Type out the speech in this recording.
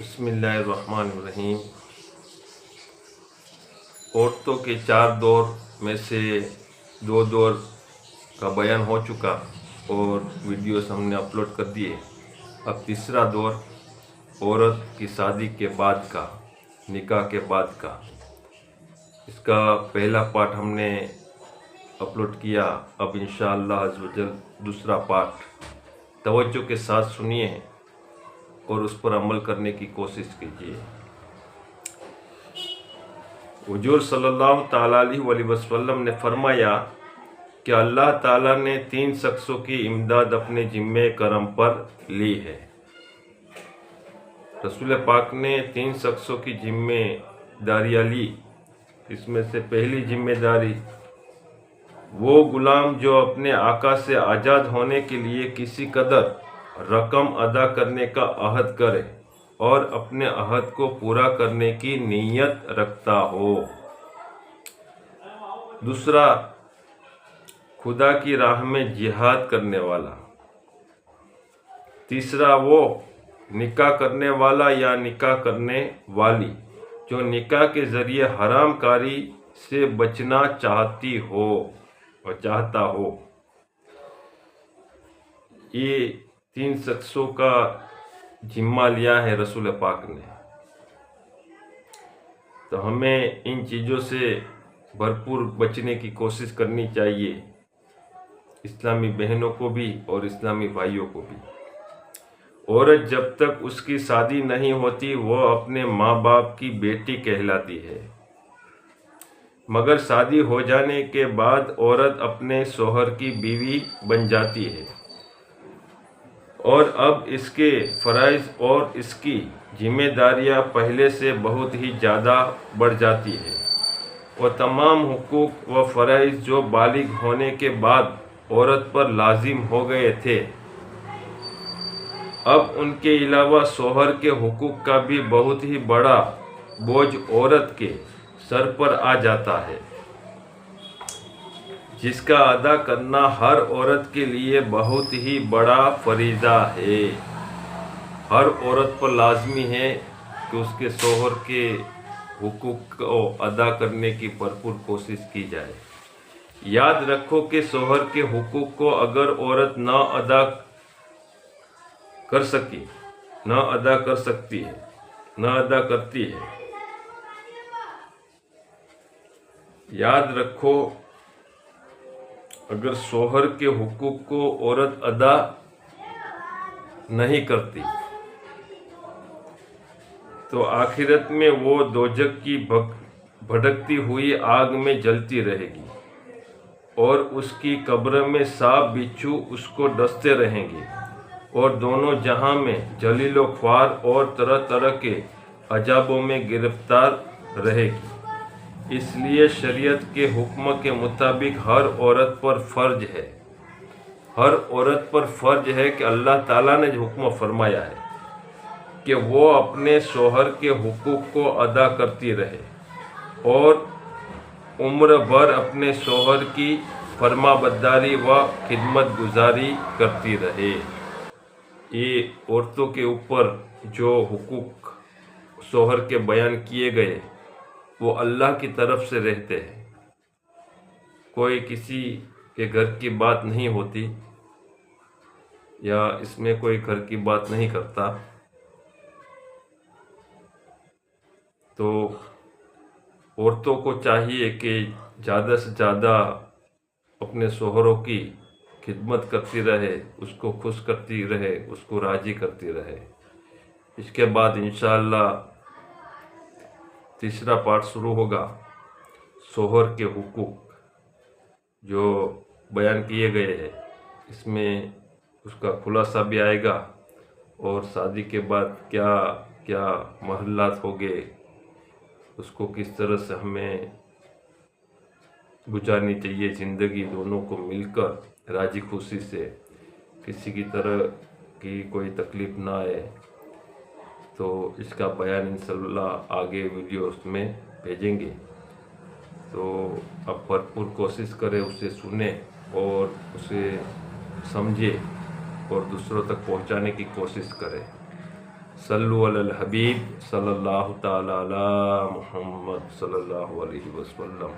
بسم اللہ الرحمن الرحیم۔ عورتوں کے 4 دور میں سے 2 دور کا بیان ہو چکا اور ویڈیوز ہم نے اپلوڈ کر دیے۔ اب تیسرا دور عورت کی شادی کے بعد کا، نکاح کے بعد کا، اس کا پہلا پارٹ ہم نے اپلوڈ کیا۔ اب انشاءاللہ عز و جل دوسرا پارٹ توجہ کے ساتھ سنیے اور اس پر عمل کرنے کی کوشش کیجیے۔ حضور صلی اللہ تعالیٰ علیہ وسلم نے فرمایا کہ اللہ تعالیٰ نے 3 شخصوں کی امداد اپنے ذمہ کرم پر لی ہے۔ رسول پاک نے 3 شخصوں کی ذمہ داریاں لی۔ اس میں سے پہلی ذمہ داری وہ غلام جو اپنے آقا سے آزاد ہونے کے لیے کسی قدر رقم ادا کرنے کا عہد کرے اور اپنے عہد کو پورا کرنے کی نیت رکھتا ہو۔ دوسرا، خدا کی راہ میں جہاد کرنے والا۔ تیسرا، وہ نکاح کرنے والا یا نکاح کرنے والی جو نکاح کے ذریعے حرام کاری سے بچنا چاہتی ہو اور چاہتا ہو۔ یہ 3 شخصوں کا ذمہ لیا ہے رسول پاک نے، تو ہمیں ان چیزوں سے بھرپور بچنے کی کوشش کرنی چاہیے، اسلامی بہنوں کو بھی اور اسلامی بھائیوں کو بھی۔ عورت جب تک اس کی شادی نہیں ہوتی وہ اپنے ماں باپ کی بیٹی کہلاتی ہے، مگر شادی ہو جانے کے بعد عورت اپنے شوہر کی بیوی بن جاتی ہے، اور اب اس کے فرائض اور اس کی ذمہ داریاں پہلے سے بہت ہی زیادہ بڑھ جاتی ہے۔ اور تمام حقوق و فرائض جو بالغ ہونے کے بعد عورت پر لازم ہو گئے تھے، اب ان کے علاوہ شوہر کے حقوق کا بھی بہت ہی بڑا بوجھ عورت کے سر پر آ جاتا ہے، جس کا ادا کرنا ہر عورت کے لیے بہت ہی بڑا فریضہ ہے۔ ہر عورت پر لازمی ہے کہ اس کے شوہر کے حقوق کو ادا کرنے کی بھرپور کوشش کی جائے۔ یاد رکھو کہ شوہر کے حقوق کو اگر عورت نہ ادا کر کرتی ہے، یاد رکھو اگر شوہر کے حقوق کو عورت ادا نہیں کرتی تو آخرت میں وہ دوزخ کی بھڑکتی ہوئی آگ میں جلتی رہے گی، اور اس کی قبر میں سانپ بچھو اس کو ڈستے رہیں گے، اور دونوں جہاں میں ذلیل و خوار اور طرح طرح کے عذابوں میں گرفتار رہے گی۔ اس لیے شریعت کے حکم کے مطابق ہر عورت پر فرض ہے کہ اللہ تعالیٰ نے جو حکم فرمایا ہے کہ وہ اپنے شوہر کے حقوق کو ادا کرتی رہے اور عمر بھر اپنے شوہر کی فرما برداری و خدمت گزاری کرتی رہے۔ یہ عورتوں کے اوپر جو حقوق شوہر کے بیان کیے گئے وہ اللہ کی طرف سے رہتے ہیں، کوئی کسی کے گھر کی بات نہیں ہوتی یا اس میں کوئی گھر کی بات نہیں کرتا۔ تو عورتوں کو چاہیے کہ زیادہ سے زیادہ اپنے شوہروں کی خدمت کرتی رہے، اس کو خوش کرتی رہے، اس کو راضی کرتی رہے۔ اس کے بعد انشاءاللہ تیسرا پارٹ شروع ہوگا، شوہر کے حقوق جو بیان کیے گئے ہیں، اس میں اس کا خلاصہ بھی آئے گا، اور شادی کے بعد کیا کیا مرحلات ہو گئے، اس کو کس طرح سے ہمیں گزارنی چاہیے زندگی دونوں کو مل کر راضی خوشی سے، کسی کی طرح کی کوئی تکلیف نہ آئے۔ تو اس کا بیان انشاءاللہ آگے ویڈیوز میں بھیجیں گے، تو اب بھرپور کوشش کریں، اسے سنیں اور اسے سمجھیں اور دوسروں تک پہنچانے کی کوشش کریں۔ صلو علی الحبیب صلی اللہ تعالی علی محمد صلی اللہ علیہ وسلم.